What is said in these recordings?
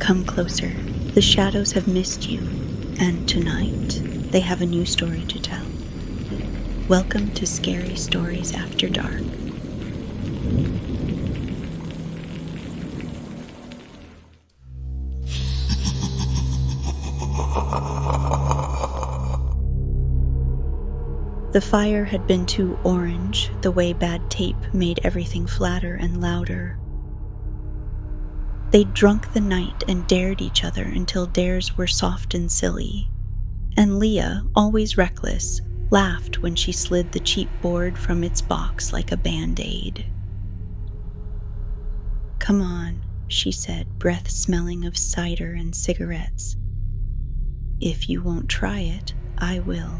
Come closer. The shadows have missed you, and tonight they have a new story to tell. Welcome to Scary Stories After Dark. The fire had been too orange, the way bad tape made everything flatter and louder. They'd drunk the night and dared each other until dares were soft and silly. And Leah, always reckless, laughed when she slid the cheap board from its box like a band-aid. "Come on," she said, breath smelling of cider and cigarettes. "If you won't try it, I will."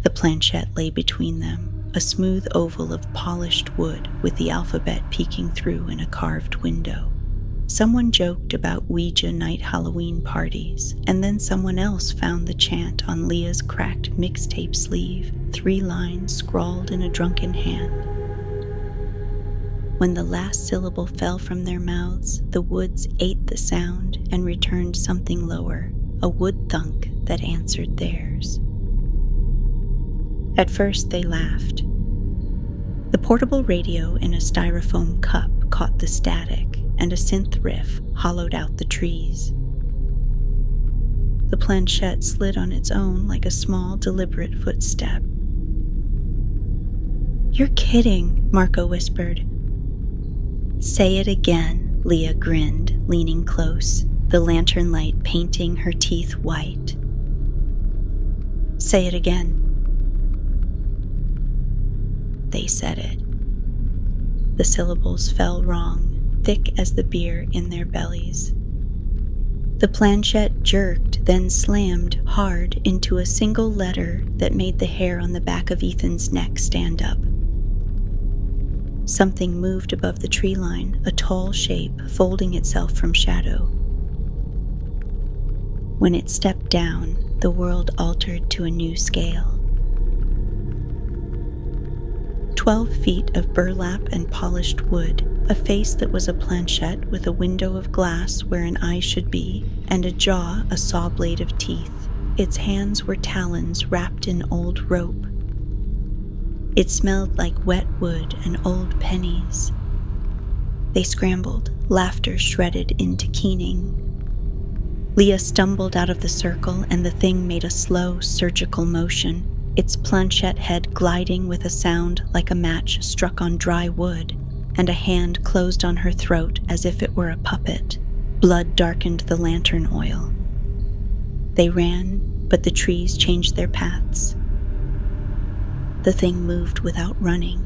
The planchette lay between them, a smooth oval of polished wood with the alphabet peeking through in a carved window. Someone joked about Ouija night Halloween parties, and then someone else found the chant on Leah's cracked mixtape sleeve, 3 lines scrawled in a drunken hand. When the last syllable fell from their mouths, the woods ate the sound and returned something lower, a wood thunk that answered theirs. At first they laughed. The portable radio in a styrofoam cup caught the static, and a synth riff hollowed out the trees. The planchette slid on its own like a small, deliberate footstep. "You're kidding," Marco whispered. "Say it again," Leah grinned, leaning close, the lantern light painting her teeth white. "Say it again." They said it. The syllables fell wrong, thick as the beer in their bellies. The planchette jerked, then slammed hard into a single letter that made the hair on the back of Ethan's neck stand up. Something moved above the tree line, a tall shape folding itself from shadow. When it stepped down, the world altered to a new scale. 12 feet of burlap and polished wood, a face that was a planchette with a window of glass where an eye should be, and a jaw a saw blade of teeth. Its hands were talons wrapped in old rope. It smelled like wet wood and old pennies. They scrambled, laughter shredded into keening. Leah stumbled out of the circle, and the thing made a slow, surgical motion, its planchette head gliding with a sound like a match struck on dry wood, and a hand closed on her throat as if it were a puppet. Blood darkened the lantern oil. They ran, but the trees changed their paths. The thing moved without running.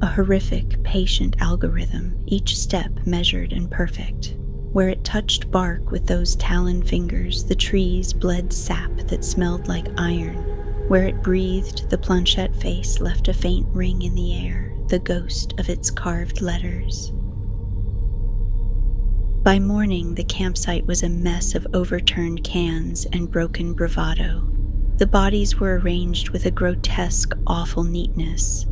A horrific, patient algorithm, each step measured and perfect. Where it touched bark with those talon fingers, the trees bled sap that smelled like iron. Where it breathed, the planchette face left a faint ring in the air, the ghost of its carved letters. By morning, the campsite was a mess of overturned cans and broken bravado. The bodies were arranged with a grotesque, awful neatness.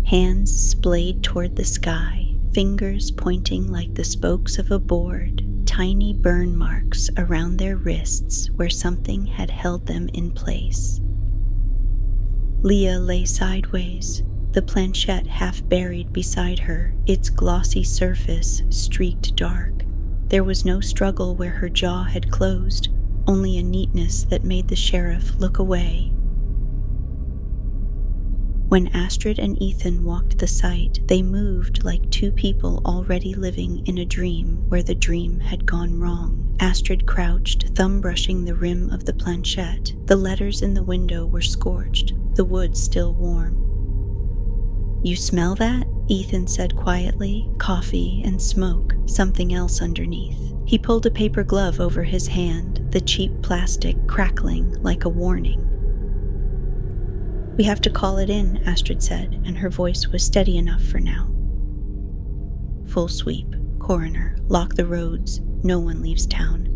Hands splayed toward the sky, fingers pointing like the spokes of a board, tiny burn marks around their wrists where something had held them in place. Leah lay sideways, the planchette half buried beside her, its glossy surface streaked dark. There was no struggle where her jaw had closed, only a neatness that made the sheriff look away. When Astrid and Ethan walked the site, they moved like two people already living in a dream where the dream had gone wrong. Astrid crouched, thumb brushing the rim of the planchette. The letters in the window were scorched, the wood still warm. "You smell that?" Ethan said quietly. Coffee and smoke, something else underneath. He pulled a paper glove over his hand, the cheap plastic crackling like a warning. "We have to call it in," Astrid said, and her voice was steady enough for now. "Full sweep, coroner, lock the roads, no one leaves town."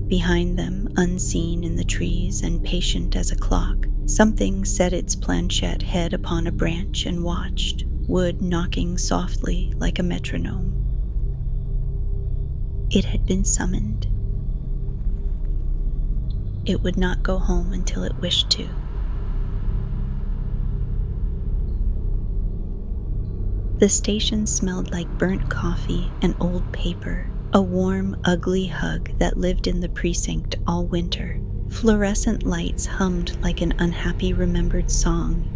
Behind them, unseen in the trees and patient as a clock, something set its planchette head upon a branch and watched. wood knocking softly like a metronome. It had been summoned. It would not go home until it wished to. The station smelled like burnt coffee and old paper, a warm, ugly hug that lived in the precinct all winter. Fluorescent lights hummed like an unhappy remembered song.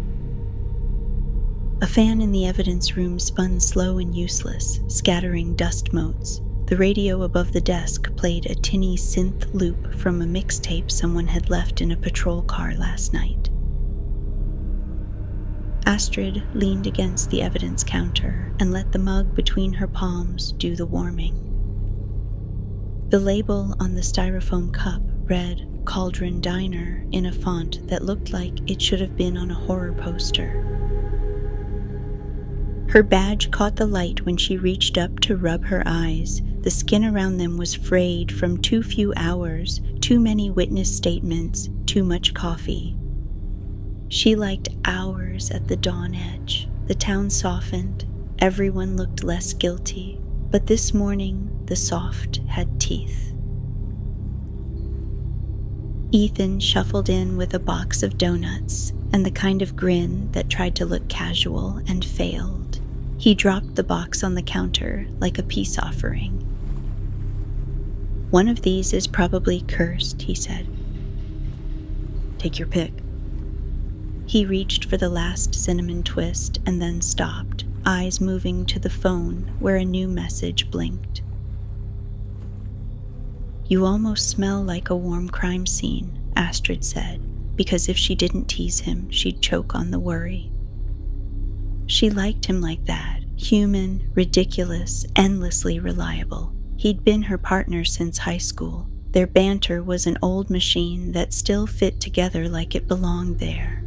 A fan in the evidence room spun slow and useless, scattering dust motes. The radio above the desk played a tinny synth loop from a mixtape someone had left in a patrol car last night. Astrid leaned against the evidence counter and let the mug between her palms do the warming. The label on the styrofoam cup read Cauldron Diner in a font that looked like it should have been on a horror poster. Her badge caught the light when she reached up to rub her eyes. The skin around them was frayed from too few hours, too many witness statements, too much coffee. She liked hours at the dawn edge. The town softened. Everyone looked less guilty. But this morning, the soft had teeth. Ethan shuffled in with a box of donuts and the kind of grin that tried to look casual and failed. He dropped the box on the counter like a peace offering. "One of these is probably cursed," he said. "Take your pick." He reached for the last cinnamon twist and then stopped, eyes moving to the phone where a new message blinked. "You almost smell like a warm crime scene," Astrid said, because if she didn't tease him, she'd choke on the worry. She liked him like that, human, ridiculous, endlessly reliable. He'd been her partner since high school. Their banter was an old machine that still fit together like it belonged there.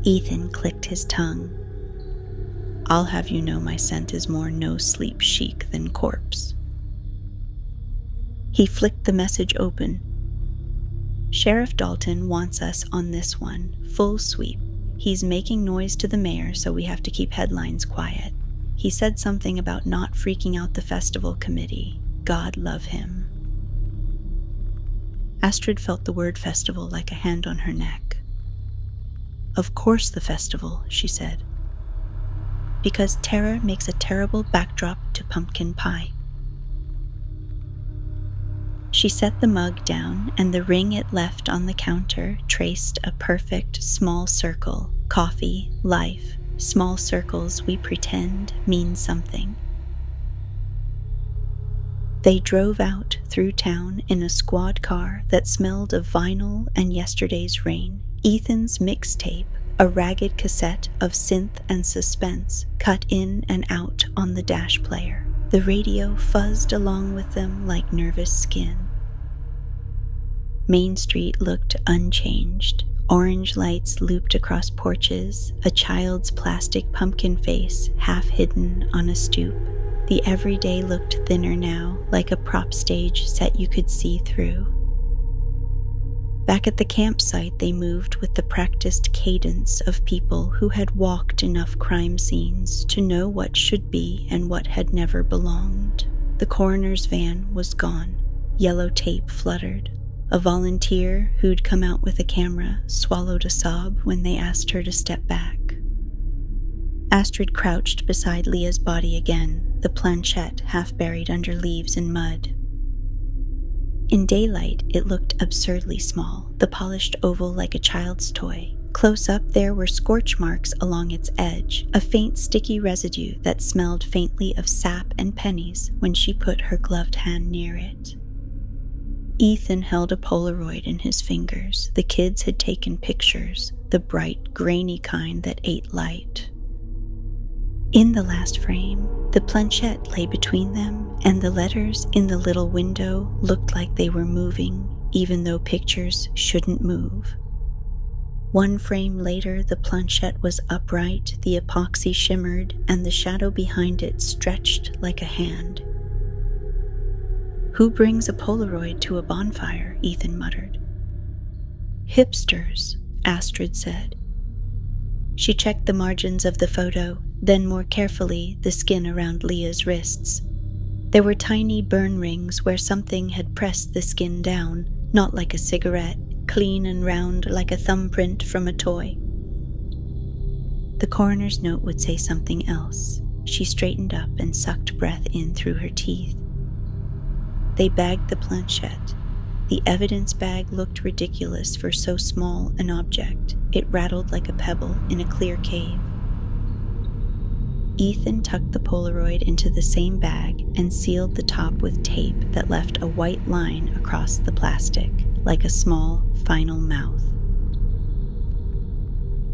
Ethan clicked his tongue. "I'll have you know my scent is more no-sleep chic than corpse." He flicked the message open. "Sheriff Dalton wants us on this one, full sweep. He's making noise to the mayor, so we have to keep headlines quiet. He said something about not freaking out the festival committee. God love him." Astrid felt the word festival like a hand on her neck. "Of course the festival," she said. "Because terror makes a terrible backdrop to pumpkin pie." She set the mug down, and the ring it left on the counter traced a perfect small circle. Coffee, life, small circles we pretend mean something. They drove out through town in a squad car that smelled of vinyl and yesterday's rain. Ethan's mixtape, a ragged cassette of synth and suspense, cut in and out on the dash player. The radio fuzzed along with them like nervous skin. Main Street looked unchanged. Orange lights looped across porches, a child's plastic pumpkin face half hidden on a stoop. The everyday looked thinner now, like a prop stage set you could see through. Back at the campsite, they moved with the practiced cadence of people who had walked enough crime scenes to know what should be and what had never belonged. The coroner's van was gone. Yellow tape fluttered. A volunteer who'd come out with a camera swallowed a sob when they asked her to step back. Astrid crouched beside Leah's body again, the planchette half buried under leaves and mud. In daylight, it looked absurdly small, the polished oval like a child's toy. Close up, there were scorch marks along its edge, a faint sticky residue that smelled faintly of sap and pennies when she put her gloved hand near it. Ethan held a Polaroid in his fingers. The kids had taken pictures, the bright, grainy kind that ate light. In the last frame, the planchette lay between them, and the letters in the little window looked like they were moving, even though pictures shouldn't move. One frame later, the planchette was upright, the epoxy shimmered, and the shadow behind it stretched like a hand. "Who brings a Polaroid to a bonfire?" Ethan muttered. "Hipsters," Astrid said. She checked the margins of the photo, then more carefully the skin around Leah's wrists. There were tiny burn rings where something had pressed the skin down, not like a cigarette, clean and round like a thumbprint from a toy. The coroner's note would say something else. She straightened up and sucked breath in through her teeth. They bagged the planchette. The evidence bag looked ridiculous for so small an object. It rattled like a pebble in a clear cave. Ethan tucked the Polaroid into the same bag and sealed the top with tape that left a white line across the plastic, like a small, final mouth.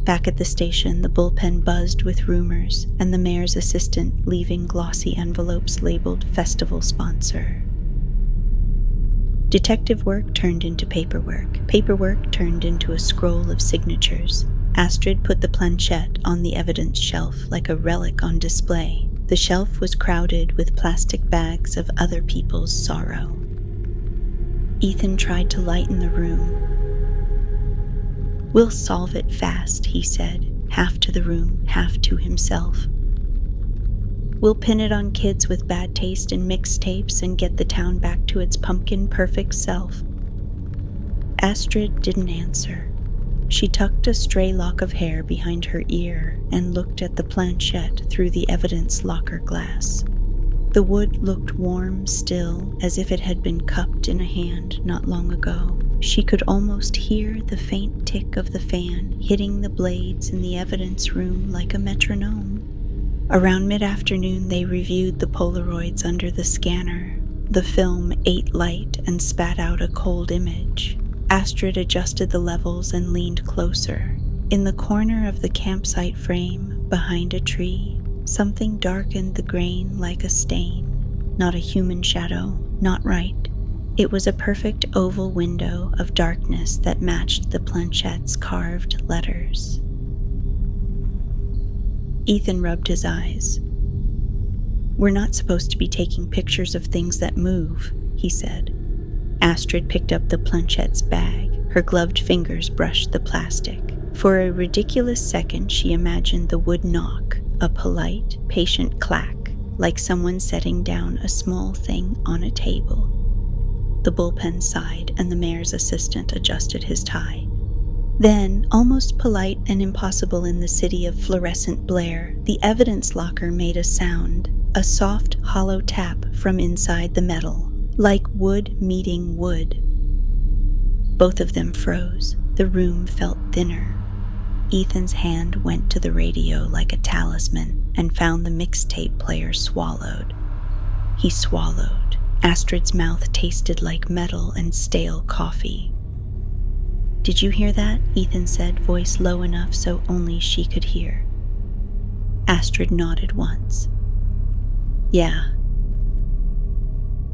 Back at the station, the bullpen buzzed with rumors, and the mayor's assistant leaving glossy envelopes labeled festival sponsor. Detective work turned into paperwork. Paperwork turned into a scroll of signatures. Astrid put the planchette on the evidence shelf like a relic on display. The shelf was crowded with plastic bags of other people's sorrow. Ethan tried to lighten the room. "We'll solve it fast," he said, half to the room, half to himself. "We'll pin it on kids with bad taste in mixtapes and get the town back to its pumpkin-perfect self." Astrid didn't answer. She tucked a stray lock of hair behind her ear and looked at the planchette through the evidence locker glass. The wood looked warm still, as if it had been cupped in a hand not long ago. She could almost hear the faint tick of the fan hitting the blades in the evidence room like a metronome. Around mid-afternoon, they reviewed the Polaroids under the scanner. The film ate light and spat out a cold image. Astrid adjusted the levels and leaned closer. In the corner of the campsite frame, behind a tree, something darkened the grain like a stain. Not a human shadow, not right. It was a perfect oval window of darkness that matched the planchette's carved letters. Ethan rubbed his eyes. "We're not supposed to be taking pictures of things that move," he said. Astrid picked up the planchette's bag. Her gloved fingers brushed the plastic. For a ridiculous second, she imagined the wood knock, a polite, patient clack, like someone setting down a small thing on a table. The bullpen sighed, and the mayor's assistant adjusted his tie. Then, almost polite and impossible in the city of fluorescent Blair, the evidence locker made a sound, a soft, hollow tap from inside the metal, like wood meeting wood. Both of them froze. The room felt thinner. Ethan's hand went to the radio like a talisman and found the mixtape player swallowed. He swallowed. Astrid's mouth tasted like metal and stale coffee. "Did you hear that?" Ethan said, voice low enough so only she could hear. Astrid nodded once. "Yeah."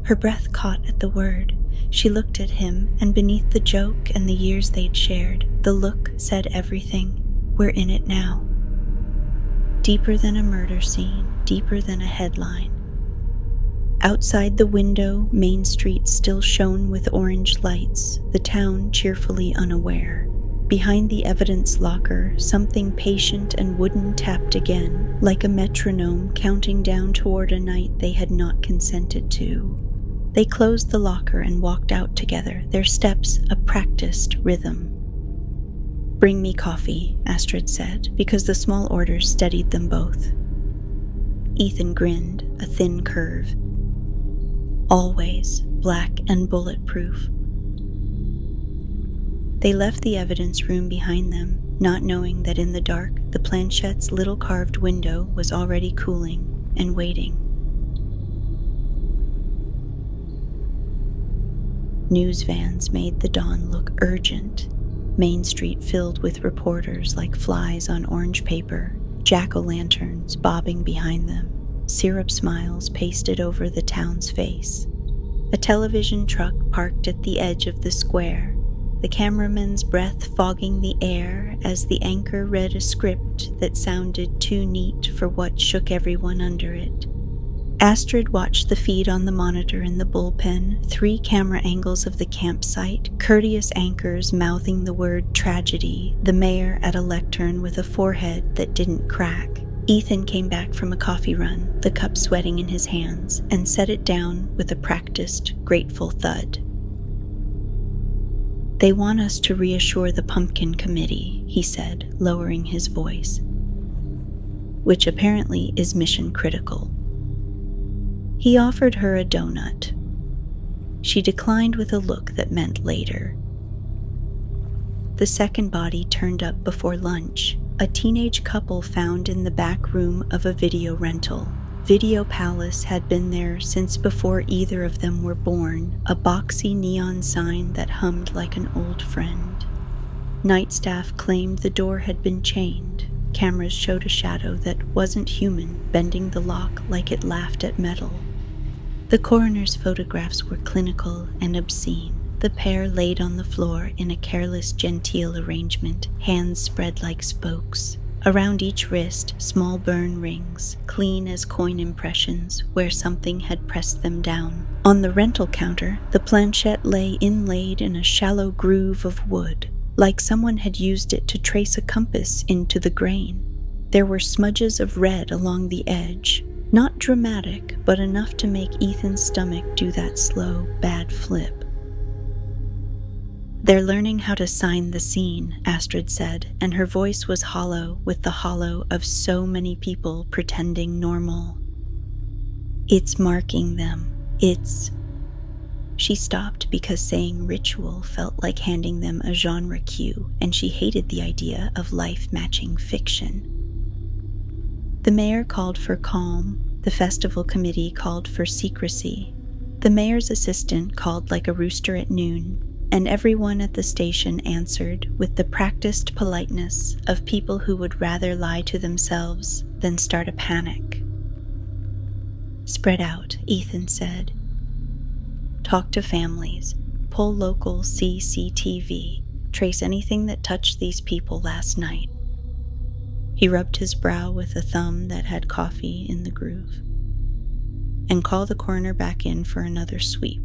Her breath caught at the word. She looked at him, and beneath the joke and the years they'd shared, the look said everything. We're in it now. Deeper than a murder scene, deeper than a headline. Outside the window, Main Street still shone with orange lights, the town cheerfully unaware. Behind the evidence locker, something patient and wooden tapped again, like a metronome counting down toward a night they had not consented to. They closed the locker and walked out together, their steps a practiced rhythm. "Bring me coffee," Astrid said, because the small order steadied them both. Ethan grinned, a thin curve. Always black and bulletproof. They left the evidence room behind them, not knowing that in the dark, the planchette's little carved window was already cooling and waiting. News vans made the dawn look urgent. Main Street filled with reporters like flies on orange paper, jack-o'-lanterns bobbing behind them, syrup smiles pasted over the town's face. A television truck parked at the edge of the square, the cameraman's breath fogging the air as the anchor read a script that sounded too neat for what shook everyone under it. Astrid watched the feed on the monitor in the bullpen, 3 camera angles of the campsite, courteous anchors mouthing the word tragedy, the mayor at a lectern with a forehead that didn't crack. Ethan came back from a coffee run, the cup sweating in his hands, and set it down with a practiced, grateful thud. "They want us to reassure the Pumpkin Committee," he said, lowering his voice, "which apparently is mission critical." He offered her a donut. She declined with a look that meant later. The second body turned up before lunch, a teenage couple found in the back room of a video rental. Video Palace had been there since before either of them were born, a boxy neon sign that hummed like an old friend. Night staff claimed the door had been chained. Cameras showed a shadow that wasn't human, bending the lock like it laughed at metal. The coroner's photographs were clinical and obscene. The pair laid on the floor in a careless, genteel arrangement, hands spread like spokes. Around each wrist, small burn rings, clean as coin impressions, where something had pressed them down. On the rental counter, the planchette lay inlaid in a shallow groove of wood, like someone had used it to trace a compass into the grain. There were smudges of red along the edge, not dramatic, but enough to make Ethan's stomach do that slow, bad flip. "They're learning how to sign the scene," Astrid said, and her voice was hollow with the hollow of so many people pretending normal. "It's marking them. It's..." She stopped because saying ritual felt like handing them a genre cue, and she hated the idea of life-matching fiction. The mayor called for calm, the festival committee called for secrecy, the mayor's assistant called like a rooster at noon, and everyone at the station answered with the practiced politeness of people who would rather lie to themselves than start a panic. "Spread out," Ethan said. "Talk to families, pull local CCTV, trace anything that touched these people last night." He rubbed his brow with a thumb that had coffee in the groove. "And call the coroner back in for another sweep."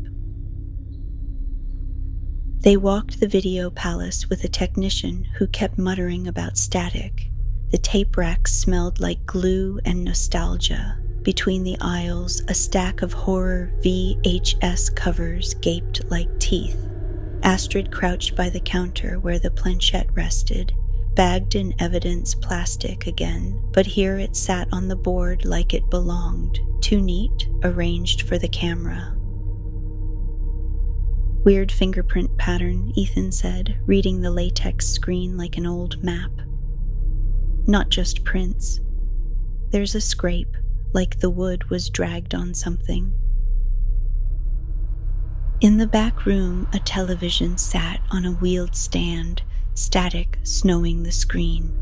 They walked the video palace with a technician who kept muttering about static. The tape racks smelled like glue and nostalgia. Between the aisles, a stack of horror VHS covers gaped like teeth. Astrid crouched by the counter where the planchette rested, bagged in evidence plastic again, but here it sat on the board like it belonged, too neat, arranged for the camera. "Weird fingerprint pattern," Ethan said, reading the latex screen like an old map. "Not just prints. There's a scrape, like the wood was dragged on something." In the back room, a television sat on a wheeled stand, static snowing the screen.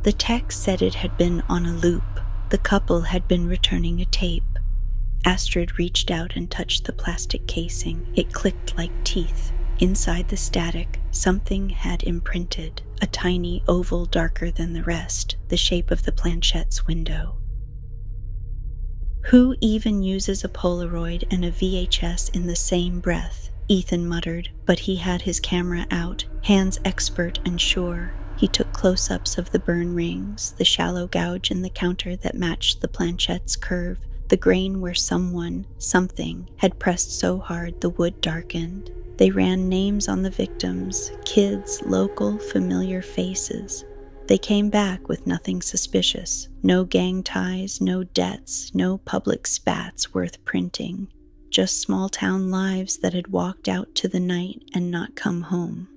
The text said it had been on a loop. The couple had been returning a tape. Astrid reached out and touched the plastic casing. It clicked like teeth. Inside the static, something had imprinted, a tiny oval darker than the rest, the shape of the planchette's window. "Who even uses a Polaroid and a VHS in the same breath?" Ethan muttered, but he had his camera out, hands expert and sure. He took close-ups of the burn rings, the shallow gouge in the counter that matched the planchette's curve, the grain where something, had pressed so hard the wood darkened. They ran names on the victims, kids, local, familiar faces. They came back with nothing suspicious. No gang ties, no debts, no public spats worth printing. Just small-town lives that had walked out to the night and not come home.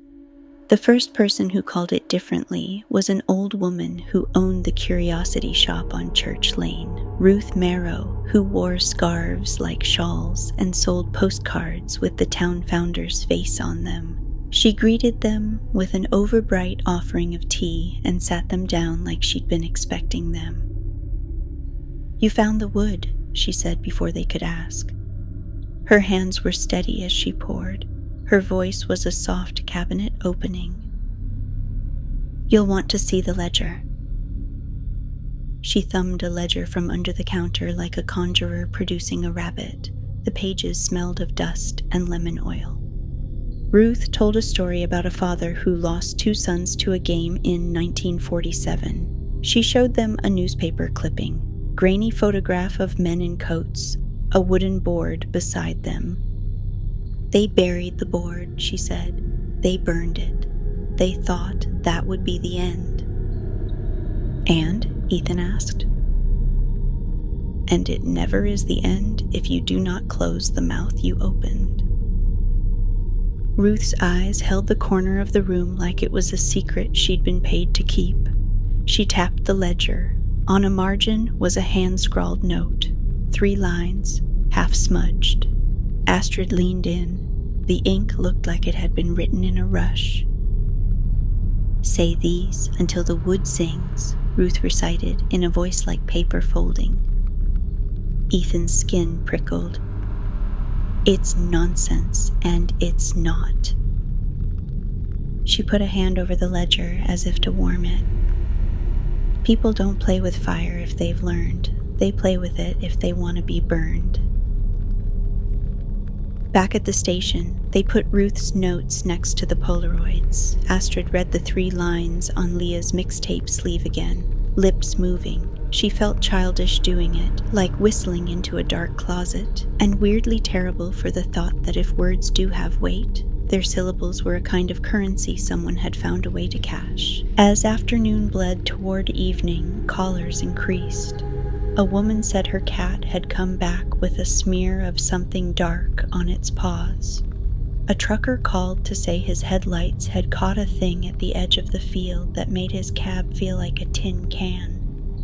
The first person who called it differently was an old woman who owned the curiosity shop on Church Lane, Ruth Marrow, who wore scarves like shawls and sold postcards with the town founder's face on them. She greeted them with an overbright offering of tea and sat them down like she'd been expecting them. "You found the wood," she said before they could ask. Her hands were steady as she poured. Her voice was a soft cabinet opening. "You'll want to see the ledger." She thumbed a ledger from under the counter like a conjurer producing a rabbit. The pages smelled of dust and lemon oil. Ruth told a story about a father who lost 2 sons to a game in 1947. She showed them a newspaper clipping, grainy photograph of men in coats, a wooden board beside them. They buried the board, she said. They burned it. They thought that would be the end. And? Ethan asked. And it never is the end if you do not close the mouth you opened. Ruth's eyes held the corner of the room like it was a secret she'd been paid to keep. She tapped the ledger. On a margin was a hand-scrawled note, 3 lines, half smudged. Astrid leaned in. The ink looked like it had been written in a rush. "Say these until the wood sings," Ruth recited in a voice like paper folding. Ethan's skin prickled. "It's nonsense, and it's not." She put a hand over the ledger as if to warm it. People don't play with fire if they've learned. They play with it if they want to be burned. Back at the station, they put Ruth's notes next to the Polaroids. Astrid read the 3 lines on Leah's mixtape sleeve again, lips moving. She felt childish doing it, like whistling into a dark closet, and weirdly terrible for the thought that if words do have weight, their syllables were a kind of currency someone had found a way to cash. As afternoon bled toward evening, callers increased. A woman said her cat had come back with a smear of something dark on its paws. A trucker called to say his headlights had caught a thing at the edge of the field that made his cab feel like a tin can.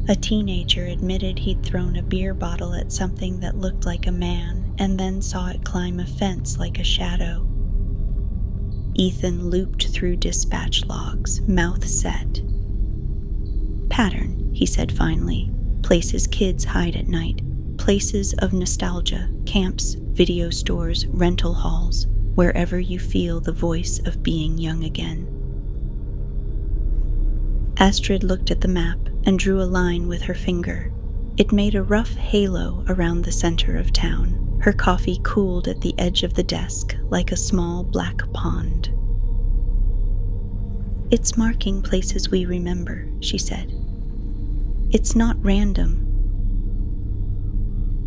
A teenager admitted he'd thrown a beer bottle at something that looked like a man and then saw it climb a fence like a shadow. Ethan looped through dispatch logs, mouth set. "Pattern," he said finally. "Places kids hide at night. Places of nostalgia, camps, video stores, rental halls, wherever you feel the voice of being young again." Astrid looked at the map and drew a line with her finger. It made a rough halo around the center of town. Her coffee cooled at the edge of the desk like a small black pond. "It's marking places we remember," she said. "It's not random."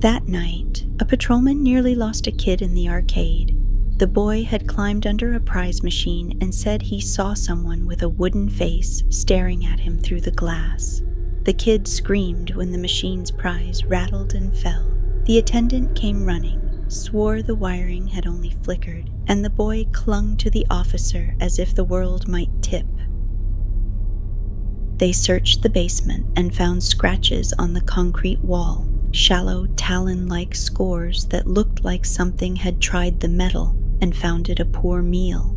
That night, a patrolman nearly lost a kid in the arcade. The boy had climbed under a prize machine and said he saw someone with a wooden face staring at him through the glass. The kid screamed when the machine's prize rattled and fell. The attendant came running, swore the wiring had only flickered, and the boy clung to the officer as if the world might tip. They searched the basement and found scratches on the concrete wall, shallow talon-like scores that looked like something had tried the metal and found it a poor meal.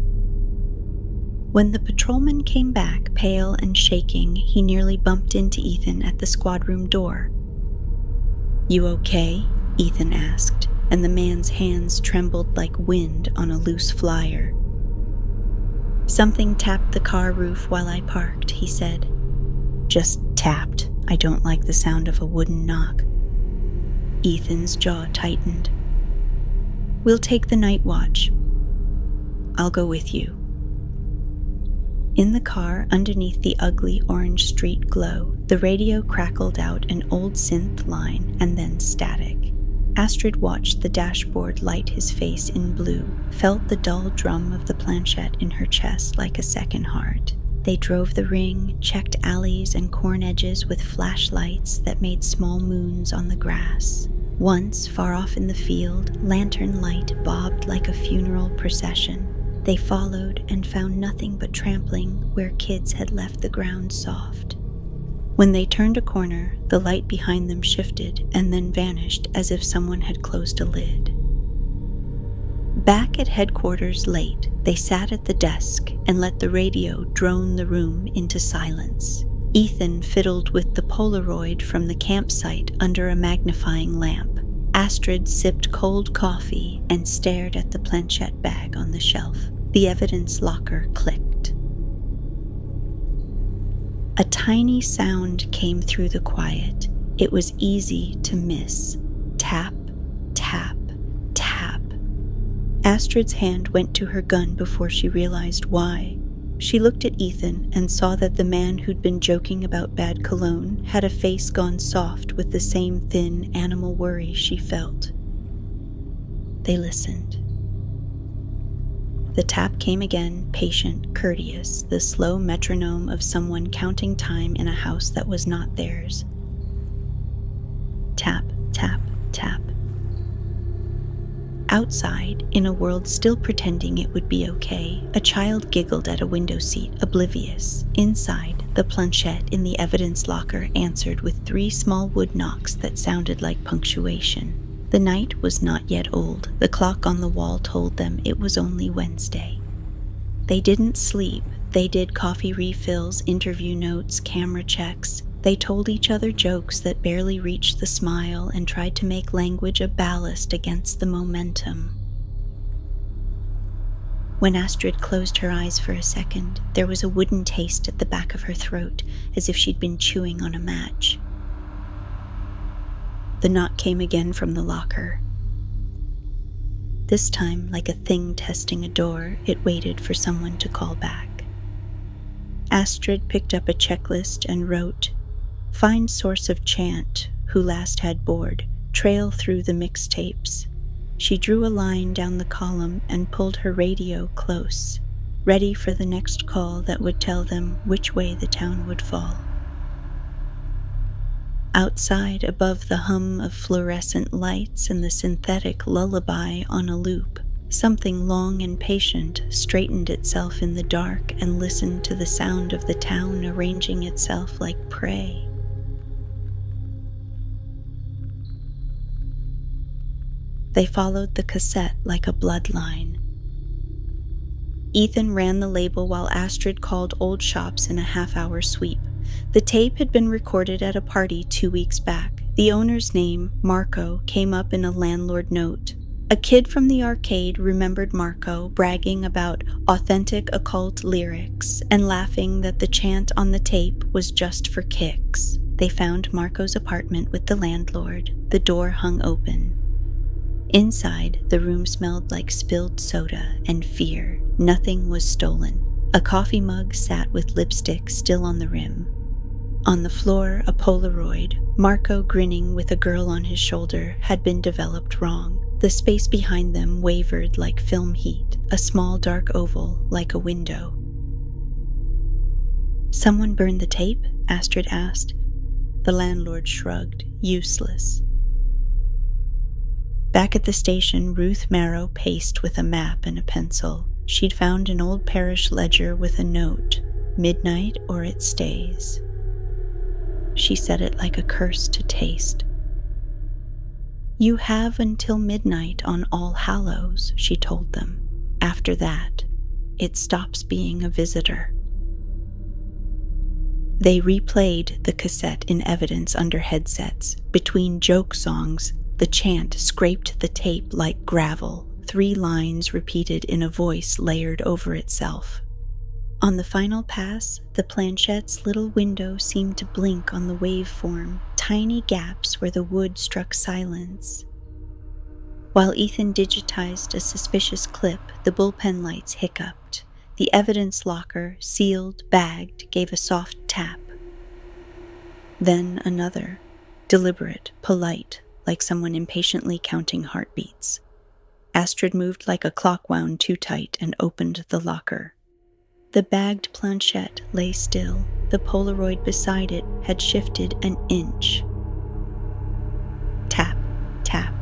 When the patrolman came back, pale and shaking, he nearly bumped into Ethan at the squad room door. "You okay?" Ethan asked, and the man's hands trembled like wind on a loose flyer. "Something tapped the car roof while I parked," he said. "Just tapped. I don't like the sound of a wooden knock." Ethan's jaw tightened. "We'll take the night watch." "I'll go with you." In the car, underneath the ugly orange street glow, the radio crackled out an old synth line and then static. Astrid watched the dashboard light his face in blue, felt the dull drum of the planchette in her chest like a second heart. They drove the ring, checked alleys and corn edges with flashlights that made small moons on the grass. Once, far off in the field, lantern light bobbed like a funeral procession. They followed and found nothing but trampling where kids had left the ground soft. When they turned a corner, the light behind them shifted and then vanished as if someone had closed a lid. Back at headquarters late, they sat at the desk and let the radio drone the room into silence. Ethan fiddled with the Polaroid from the campsite under a magnifying lamp. Astrid sipped cold coffee and stared at the planchette bag on the shelf. The evidence locker clicked. A tiny sound came through the quiet. It was easy to miss. Tap, tap, tap. Astrid's hand went to her gun before she realized why. She looked at Ethan and saw that the man who'd been joking about bad cologne had a face gone soft with the same thin animal worry she felt. They listened. The tap came again, patient, courteous, the slow metronome of someone counting time in a house that was not theirs. Tap, tap, tap. Outside, in a world still pretending it would be okay, a child giggled at a window seat, oblivious. Inside, the planchette in the evidence locker answered with 3 small wood knocks that sounded like punctuation. The night was not yet old. The clock on the wall told them it was only Wednesday. They didn't sleep. They did coffee refills, interview notes, camera checks. They told each other jokes that barely reached the smile and tried to make language a ballast against the momentum. When Astrid closed her eyes for a second, there was a wooden taste at the back of her throat, as if she'd been chewing on a match. The knock came again from the locker. This time, like a thing testing a door, it waited for someone to call back. Astrid picked up a checklist and wrote, "Find source of chant, who last had board, trail through the mixtapes." She drew a line down the column and pulled her radio close, ready for the next call that would tell them which way the town would fall. Outside, above the hum of fluorescent lights and the synthetic lullaby on a loop, something long and patient straightened itself in the dark and listened to the sound of the town arranging itself like prey. They followed the cassette like a bloodline. Ethan ran the label while Astrid called old shops in a half-hour sweep. The tape had been recorded at a party 2 weeks back. The owner's name, Marco, came up in a landlord note. A kid from the arcade remembered Marco bragging about authentic occult lyrics and laughing that the chant on the tape was just for kicks. They found Marco's apartment with the landlord. The door hung open. Inside, the room smelled like spilled soda and fear. Nothing was stolen. A coffee mug sat with lipstick still on the rim. On the floor, a Polaroid, Marco grinning with a girl on his shoulder, had been developed wrong. The space behind them wavered like film heat, a small dark oval like a window. "Someone burned the tape?" Astrid asked. The landlord shrugged, useless. Back at the station, Ruth Marrow paced with a map and a pencil. She'd found an old parish ledger with a note, "Midnight or it stays." She said it like a curse to taste. "You have until midnight on All Hallows," she told them. "After that, it stops being a visitor." They replayed the cassette in evidence under headsets. Between joke songs, the chant scraped the tape like gravel, 3 lines repeated in a voice layered over itself. On the final pass, the planchette's little window seemed to blink on the waveform, tiny gaps where the wood struck silence. While Ethan digitized a suspicious clip, the bullpen lights hiccuped. The evidence locker, sealed, bagged, gave a soft tap. Then another, deliberate, polite, like someone impatiently counting heartbeats. Astrid moved like a clock wound too tight and opened the locker. The bagged planchette lay still. The Polaroid beside it had shifted an inch. Tap, tap.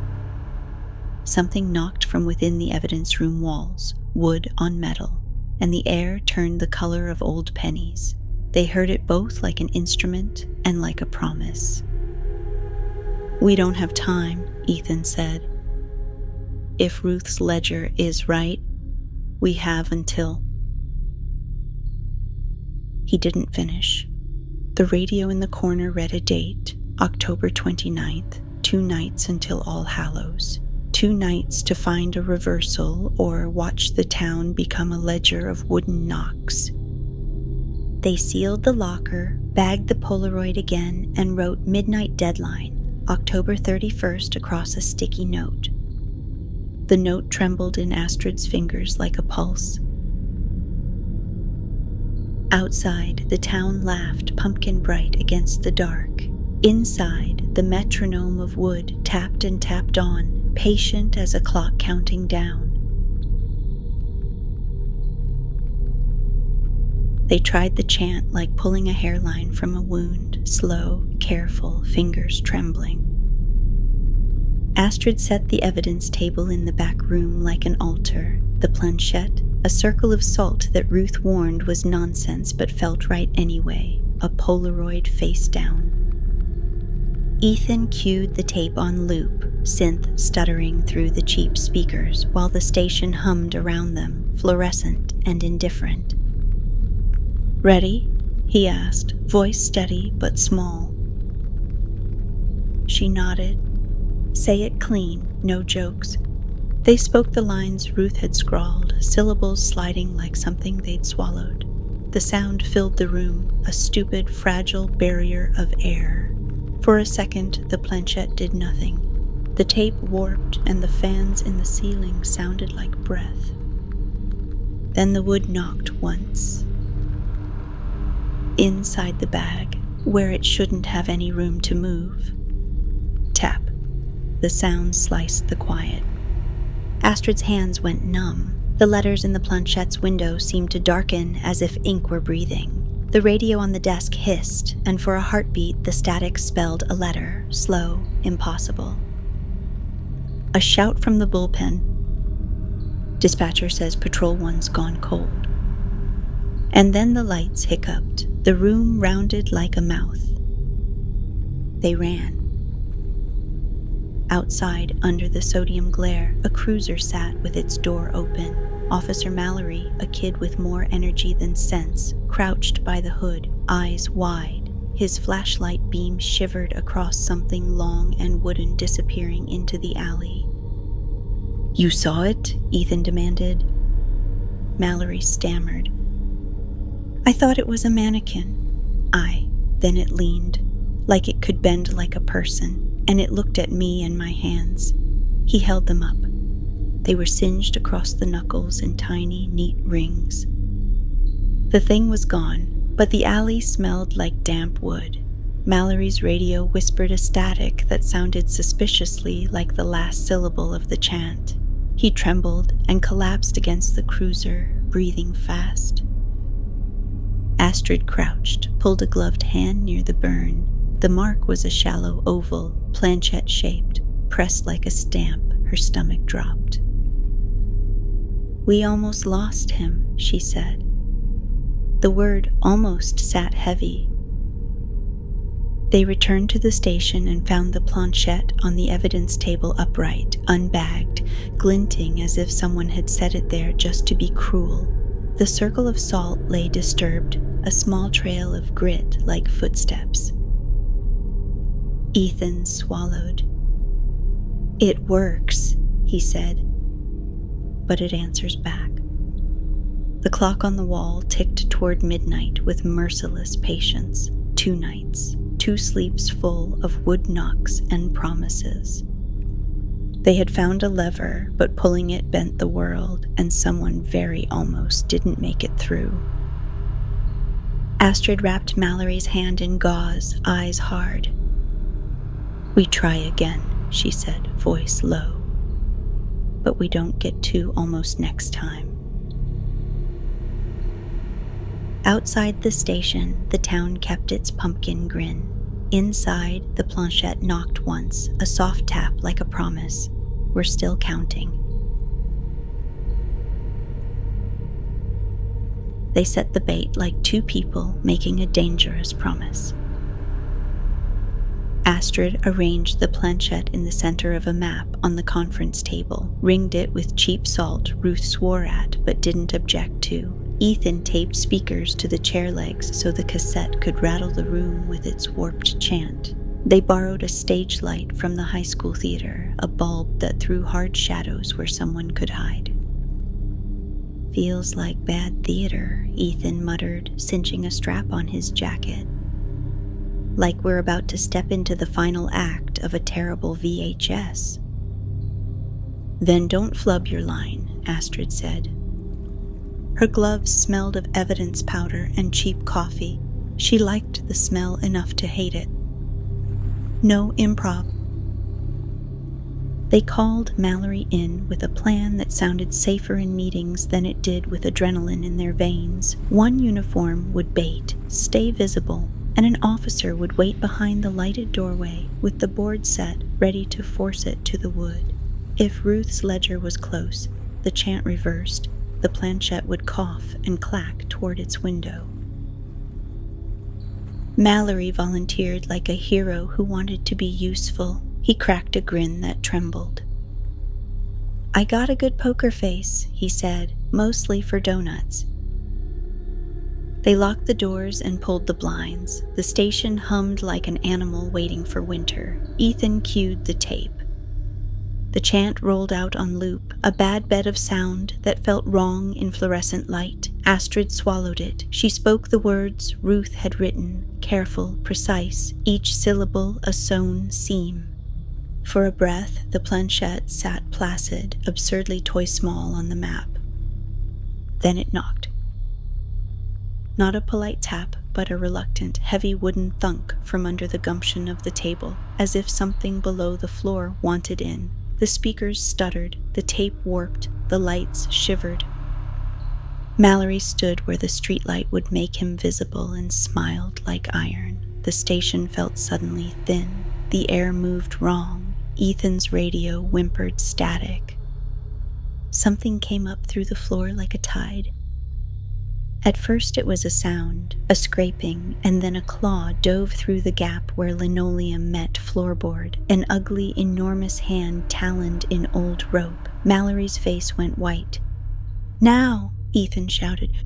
Something knocked from within the evidence room walls, wood on metal, and the air turned the color of old pennies. They heard it both like an instrument and like a promise. "We don't have time," Ethan said. "If Ruth's ledger is right, we have until..." He didn't finish. The radio in the corner read a date, October 29th, 2 nights until All Hallows. 2 nights to find a reversal or watch the town become a ledger of wooden knocks. They sealed the locker, bagged the Polaroid again, and wrote midnight deadline, October 31st, across a sticky note. The note trembled in Astrid's fingers like a pulse. Outside, the town laughed pumpkin bright against the dark. Inside, the metronome of wood tapped and tapped on, patient as a clock counting down. They tried the chant like pulling a hairline from a wound, slow, careful, fingers trembling. Astrid set the evidence table in the back room like an altar, the planchette, a circle of salt that Ruth warned was nonsense but felt right anyway, a Polaroid face down. Ethan cued the tape on loop, synth stuttering through the cheap speakers while the station hummed around them, fluorescent and indifferent. "Ready?" he asked, voice steady but small. She nodded. "Say it clean, no jokes." They spoke the lines Ruth had scrawled, syllables sliding like something they'd swallowed. The sound filled the room, a stupid, fragile barrier of air. For a second, the planchette did nothing. The tape warped, and the fans in the ceiling sounded like breath. Then the wood knocked once. Inside the bag, where it shouldn't have any room to move. Tap. The sound sliced the quiet. Astrid's hands went numb. The letters in the planchette's window seemed to darken as if ink were breathing. The radio on the desk hissed, and for a heartbeat the static spelled a letter, slow, impossible. A shout from the bullpen. "Dispatcher says Patrol 1's gone cold." And then the lights hiccuped. The room rounded like a mouth. They ran. Outside, under the sodium glare, a cruiser sat with its door open. Officer Mallory, a kid with more energy than sense, crouched by the hood, eyes wide. His flashlight beam shivered across something long and wooden disappearing into the alley. "You saw it?" Ethan demanded. Mallory stammered. "I thought it was a mannequin." Then it leaned, like it could bend like a person, and it looked at me and my hands. He held them up. They were singed across the knuckles in tiny, neat rings. The thing was gone, but the alley smelled like damp wood. Mallory's radio whispered a static that sounded suspiciously like the last syllable of the chant. He trembled and collapsed against the cruiser, breathing fast. Astrid crouched, pulled a gloved hand near the burn. The mark was a shallow oval, planchette-shaped, pressed like a stamp. Her stomach dropped. "We almost lost him," she said. The word almost sat heavy. They returned to the station and found the planchette on the evidence table upright, unbagged, glinting as if someone had set it there just to be cruel. The circle of salt lay disturbed, a small trail of grit like footsteps. Ethan swallowed. "It works," he said, but it answers back. The clock on the wall ticked toward midnight with merciless patience. 2 nights, 2 sleeps full of wood knocks and promises. They had found a lever, but pulling it bent the world, and someone very almost didn't make it through. Astrid wrapped Mallory's hand in gauze, eyes hard. "We try again," she said, voice low. "But we don't get to almost next time." Outside the station, the town kept its pumpkin grin. Inside, the planchette knocked once, a soft tap like a promise. We're still counting. They set the bait like 2 people making a dangerous promise. Astrid arranged the planchette in the center of a map on the conference table, ringed it with cheap salt Ruth swore at but didn't object to. Ethan taped speakers to the chair legs so the cassette could rattle the room with its warped chant. They borrowed a stage light from the high school theater, a bulb that threw hard shadows where someone could hide. Feels like bad theater, Ethan muttered, cinching a strap on his jacket. Like we're about to step into the final act of a terrible VHS. Then don't flub your line, Astrid said. Her gloves smelled of evidence powder and cheap coffee. She liked the smell enough to hate it. No improv. They called Mallory in with a plan that sounded safer in meetings than it did with adrenaline in their veins. One uniform would bait, stay visible, and an officer would wait behind the lighted doorway with the board set, ready to force it to the wood. If Ruth's ledger was close, the chant reversed, the planchette would cough and clack toward its window. Mallory volunteered like a hero who wanted to be useful. He cracked a grin that trembled. I got a good poker face, he said, mostly for donuts. They locked the doors and pulled the blinds. The station hummed like an animal waiting for winter. Ethan cued the tape. The chant rolled out on loop, a bad bed of sound that felt wrong in fluorescent light. Astrid swallowed it. She spoke the words Ruth had written, careful, precise, each syllable a sewn seam. For a breath, the planchette sat placid, absurdly toy-small on the map. Then it knocked. Not a polite tap, but a reluctant, heavy wooden thunk from under the gumption of the table, as if something below the floor wanted in. The speakers stuttered, the tape warped, the lights shivered. Mallory stood where the streetlight would make him visible and smiled like iron. The station felt suddenly thin. The air moved wrong. Ethan's radio whimpered static. Something came up through the floor like a tide. At first it was a sound, a scraping, and then a claw dove through the gap where linoleum met floorboard. An ugly, enormous hand taloned in old rope. Mallory's face went white. Now, Ethan shouted.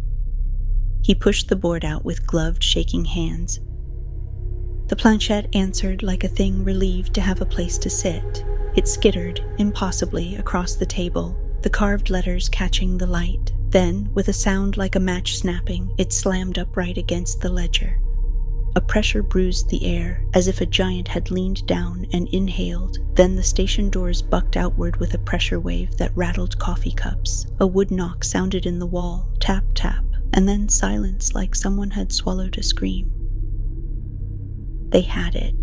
He pushed the board out with gloved, shaking hands. The planchette answered like a thing relieved to have a place to sit. It skittered, impossibly, across the table, the carved letters catching the light. Then, with a sound like a match snapping, it slammed upright against the ledger. A pressure bruised the air, as if a giant had leaned down and inhaled. Then the station doors bucked outward with a pressure wave that rattled coffee cups. A wood knock sounded in the wall, tap, tap, and then silence like someone had swallowed a scream. They had it.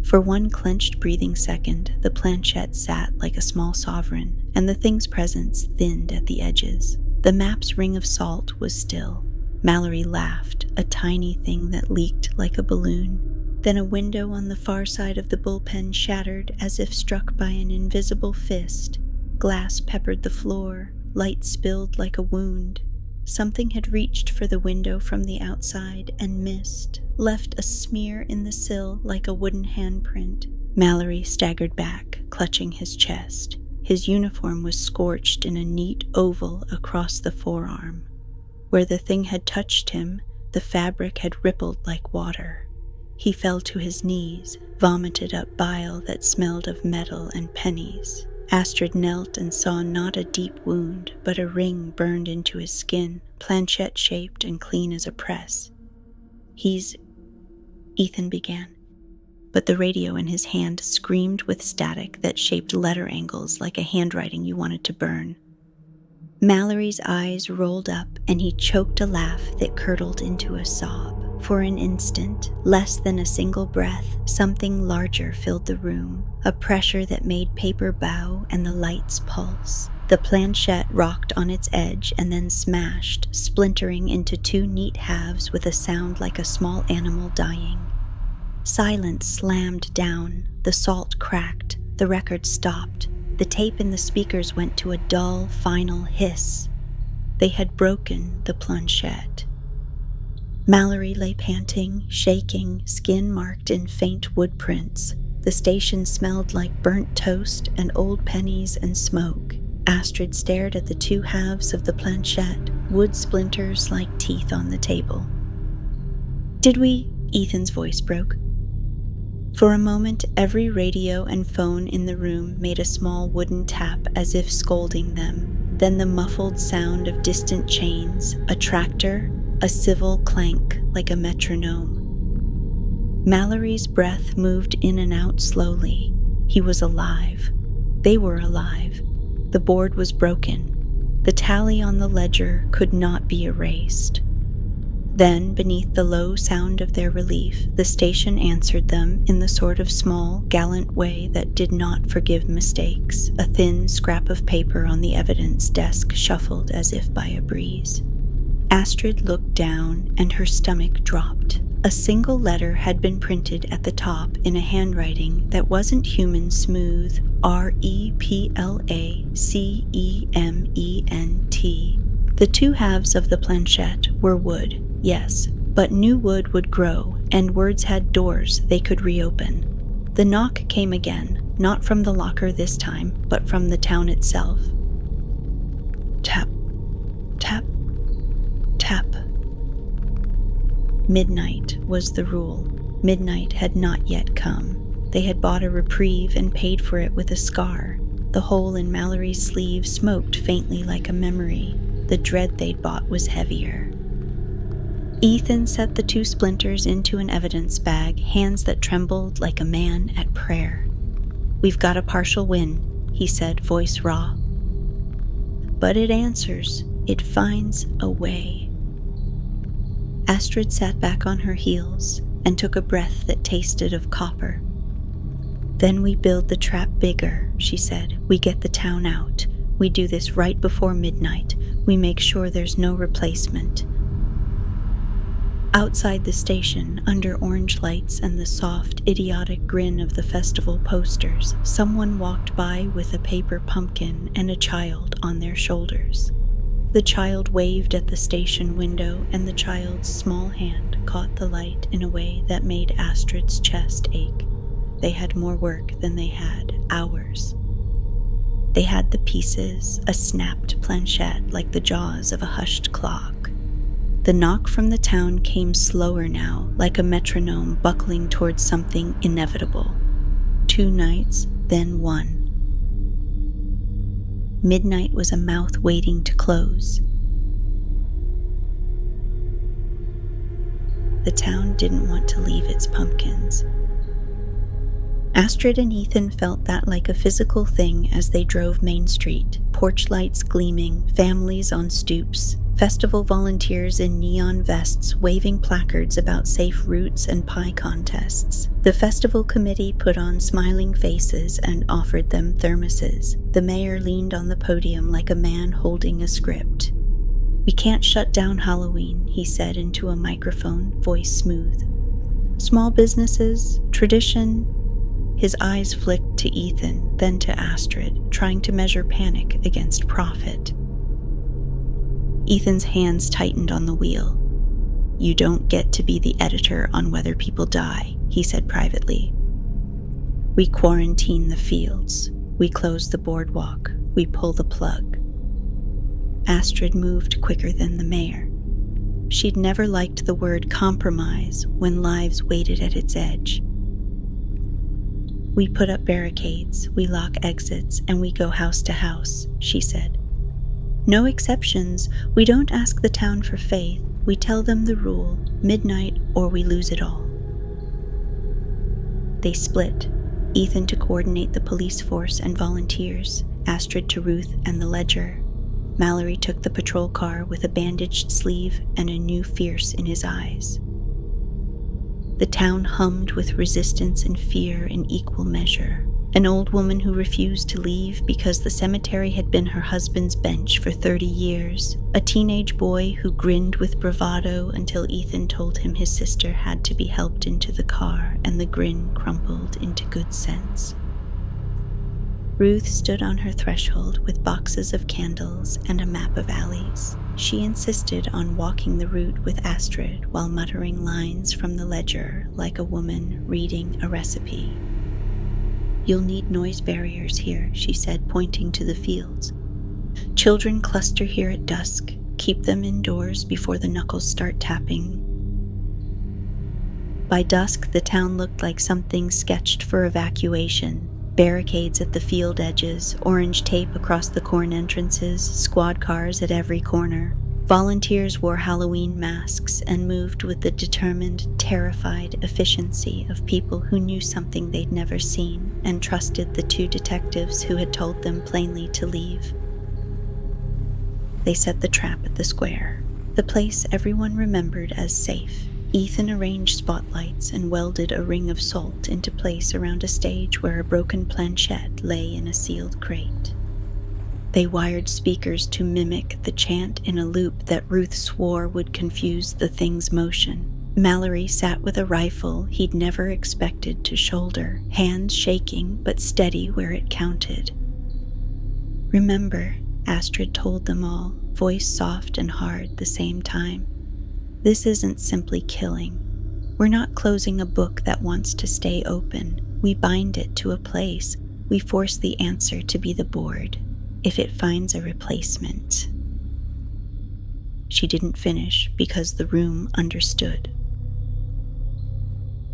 For one clenched breathing second, the planchette sat like a small sovereign, and the thing's presence thinned at the edges. The map's ring of salt was still. Mallory laughed, a tiny thing that leaked like a balloon. Then a window on the far side of the bullpen shattered as if struck by an invisible fist. Glass peppered the floor, light spilled like a wound. Something had reached for the window from the outside and missed, left a smear in the sill like a wooden handprint. Mallory staggered back, clutching his chest. His uniform was scorched in a neat oval across the forearm. Where the thing had touched him, the fabric had rippled like water. He fell to his knees, vomited up bile that smelled of metal and pennies. Astrid knelt and saw not a deep wound, but a ring burned into his skin, planchette-shaped and clean as a press. Ethan began, but the radio in his hand screamed with static that shaped letter angles like a handwriting you wanted to burn. Mallory's eyes rolled up, and he choked a laugh that curdled into a sob. For an instant, less than a single breath, something larger filled the room, a pressure that made paper bow and the lights pulse. The planchette rocked on its edge and then smashed, splintering into two neat halves with a sound like a small animal dying. Silence slammed down, the salt cracked, the record stopped. The tape in the speakers went to a dull, final hiss. They had broken the planchette. Mallory lay panting, shaking, skin marked in faint wood prints. The station smelled like burnt toast and old pennies and smoke. Astrid stared at the two halves of the planchette, wood splinters like teeth on the table. "Did we?" Ethan's voice broke. For a moment, every radio and phone in the room made a small wooden tap as if scolding them. Then the muffled sound of distant chains, a tractor, a civil clank like a metronome. Mallory's breath moved in and out slowly. He was alive. They were alive. The board was broken. The tally on the ledger could not be erased. Then, beneath the low sound of their relief, the station answered them in the sort of small, gallant way that did not forgive mistakes. A thin scrap of paper on the evidence desk shuffled as if by a breeze. Astrid looked down, and her stomach dropped. A single letter had been printed at the top in a handwriting that wasn't human smooth. REPLACEMENT. The two halves of the planchette were wood, yes, but new wood would grow, and words had doors they could reopen. The knock came again, not from the locker this time, but from the town itself. Tap, tap, tap. Midnight was the rule. Midnight had not yet come. They had bought a reprieve and paid for it with a scar. The hole in Mallory's sleeve smoked faintly like a memory. The dread they'd bought was heavier. Ethan set the two splinters into an evidence bag, hands that trembled like a man at prayer. "We've got a partial win," he said, voice raw. "But it answers. It finds a way." Astrid sat back on her heels and took a breath that tasted of copper. "Then we build the trap bigger," she said. "We get the town out. We do this right before midnight. We make sure there's no replacement." Outside the station, under orange lights and the soft, idiotic grin of the festival posters, someone walked by with a paper pumpkin and a child on their shoulders. The child waved at the station window, and the child's small hand caught the light in a way that made Astrid's chest ache. They had more work than they had hours. They had the pieces, a snapped planchette like the jaws of a hushed clock. The knock from the town came slower now, like a metronome buckling towards something inevitable. 2 nights, then 1. Midnight was a mouth waiting to close. The town didn't want to leave its pumpkins. Astrid and Ethan felt that like a physical thing as they drove Main Street, porch lights gleaming, families on stoops, festival volunteers in neon vests waving placards about safe routes and pie contests. The festival committee put on smiling faces and offered them thermoses. The mayor leaned on the podium like a man holding a script. "We can't shut down Halloween," he said into a microphone, voice smooth. "Small businesses, tradition." His eyes flicked to Ethan, then to Astrid, trying to measure panic against profit. Ethan's hands tightened on the wheel. "You don't get to be the editor on whether people die," he said privately. "We quarantine the fields. We close the boardwalk. We pull the plug." Astrid moved quicker than the mayor. She'd never liked the word compromise when lives waited at its edge. "We put up barricades, we lock exits, and we go house to house," she said. "No exceptions. We don't ask the town for faith. We tell them the rule, midnight or we lose it all." They split, Ethan to coordinate the police force and volunteers, Astrid to Ruth and the ledger. Mallory took the patrol car with a bandaged sleeve and a new fierce in his eyes. The town hummed with resistance and fear in equal measure. An old woman who refused to leave because the cemetery had been her husband's bench for 30 years. A teenage boy who grinned with bravado until Ethan told him his sister had to be helped into the car, and the grin crumpled into good sense. Ruth stood on her threshold with boxes of candles and a map of alleys. She insisted on walking the route with Astrid while muttering lines from the ledger like a woman reading a recipe. "You'll need noise barriers here," she said, pointing to the fields. "Children cluster here at dusk. Keep them indoors before the knuckles start tapping." By dusk, the town looked like something sketched for evacuation. Barricades at the field edges, orange tape across the corn entrances, squad cars at every corner. Volunteers wore Halloween masks and moved with the determined, terrified efficiency of people who knew something they'd never seen and trusted the two detectives who had told them plainly to leave. They set the trap at the square, the place everyone remembered as safe. Ethan arranged spotlights and welded a ring of salt into place around a stage where a broken planchette lay in a sealed crate. They wired speakers to mimic the chant in a loop that Ruth swore would confuse the thing's motion. Mallory sat with a rifle he'd never expected to shoulder, hands shaking but steady where it counted. "Remember," Astrid told them all, voice soft and hard the same time. "This isn't simply killing. We're not closing a book that wants to stay open. We bind it to a place. We force the answer to be the board, if it finds a replacement." She didn't finish because the room understood.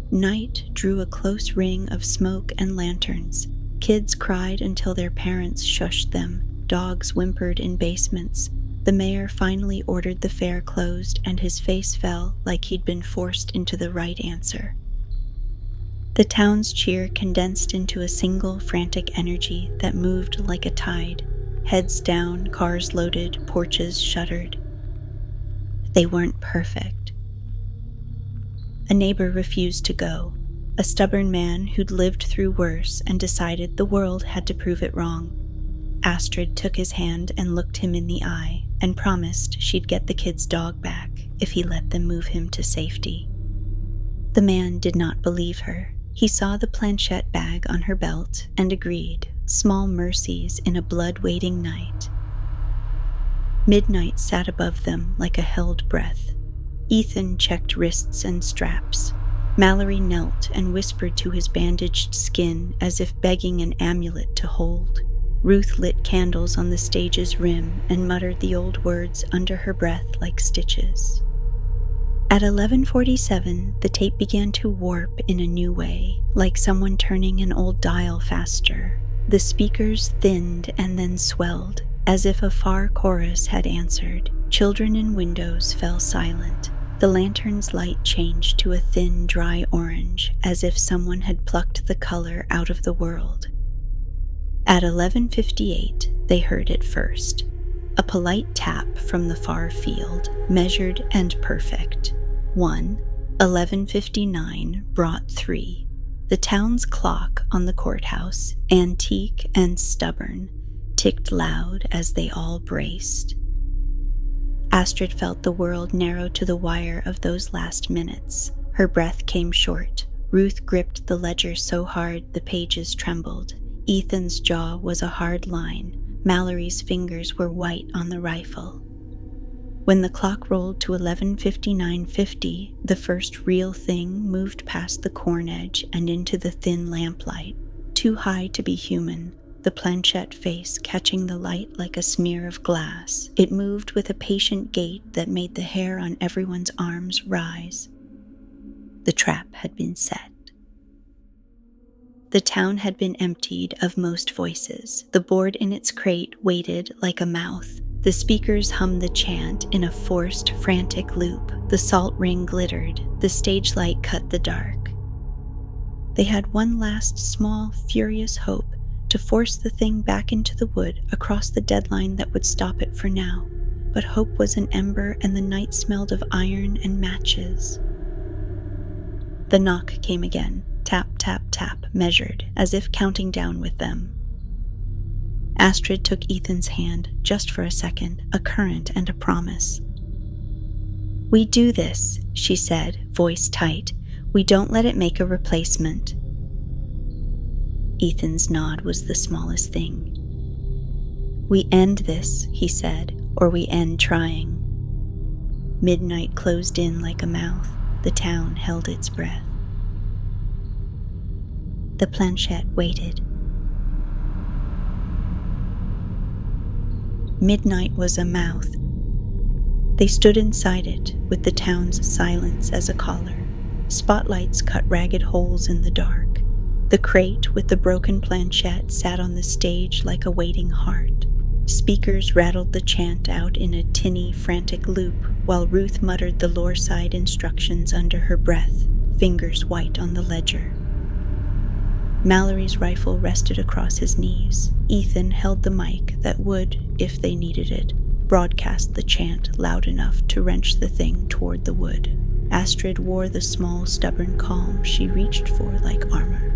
Night drew a close ring of smoke and lanterns. Kids cried until their parents shushed them. Dogs whimpered in basements. The mayor finally ordered the fair closed, and his face fell like he'd been forced into the right answer. The town's cheer condensed into a single frantic energy that moved like a tide. Heads down, cars loaded, porches shuttered. They weren't perfect. A neighbor refused to go, a stubborn man who'd lived through worse and decided the world had to prove it wrong. Astrid took his hand and looked him in the eye and promised she'd get the kid's dog back if he let them move him to safety. The man did not believe her. He saw the planchette bag on her belt and agreed, small mercies in a blood-waiting night. Midnight sat above them like a held breath. Ethan checked wrists and straps. Mallory knelt and whispered to his bandaged skin as if begging an amulet to hold. Ruth lit candles on the stage's rim and muttered the old words under her breath like stitches. At 11:47, the tape began to warp in a new way, like someone turning an old dial faster. The speakers thinned and then swelled, as if a far chorus had answered. Children in windows fell silent. The lantern's light changed to a thin, dry orange, as if someone had plucked the color out of the world. At 11:58, they heard it first. A polite tap from the far field, measured and perfect. 1, 11:59 brought 3. The town's clock on the courthouse, antique and stubborn, ticked loud as they all braced. Astrid felt the world narrow to the wire of those last minutes. Her breath came short. Ruth gripped the ledger so hard the pages trembled. Ethan's jaw was a hard line. Mallory's fingers were white on the rifle. When the clock rolled to 11:59:50, the first real thing moved past the corn edge and into the thin lamplight. Too high to be human, the planchette face catching the light like a smear of glass. It moved with a patient gait that made the hair on everyone's arms rise. The trap had been set. The town had been emptied of most voices. The board in its crate waited like a mouth. The speakers hummed the chant in a forced, frantic loop. The salt ring glittered. The stage light cut the dark. They had one last small, furious hope to force the thing back into the wood across the deadline that would stop it for now. But hope was an ember and the night smelled of iron and matches. The knock came again. Tap, tap, tap, measured, as if counting down with them. Astrid took Ethan's hand, just for a second, a current and a promise. "We do this," she said, voice tight. "We don't let it make a replacement." Ethan's nod was the smallest thing. "We end this," he said, "or we end trying." Midnight closed in like a mouth. The town held its breath. The planchette waited. Midnight was a mouth. They stood inside it, with the town's silence as a collar. Spotlights cut ragged holes in the dark. The crate with the broken planchette sat on the stage like a waiting heart. Speakers rattled the chant out in a tinny, frantic loop, while Ruth muttered the lore-side instructions under her breath, fingers white on the ledger. Mallory's rifle rested across his knees. Ethan held the mic that would, if they needed it, broadcast the chant loud enough to wrench the thing toward the wood. Astrid wore the small, stubborn calm she reached for like armor.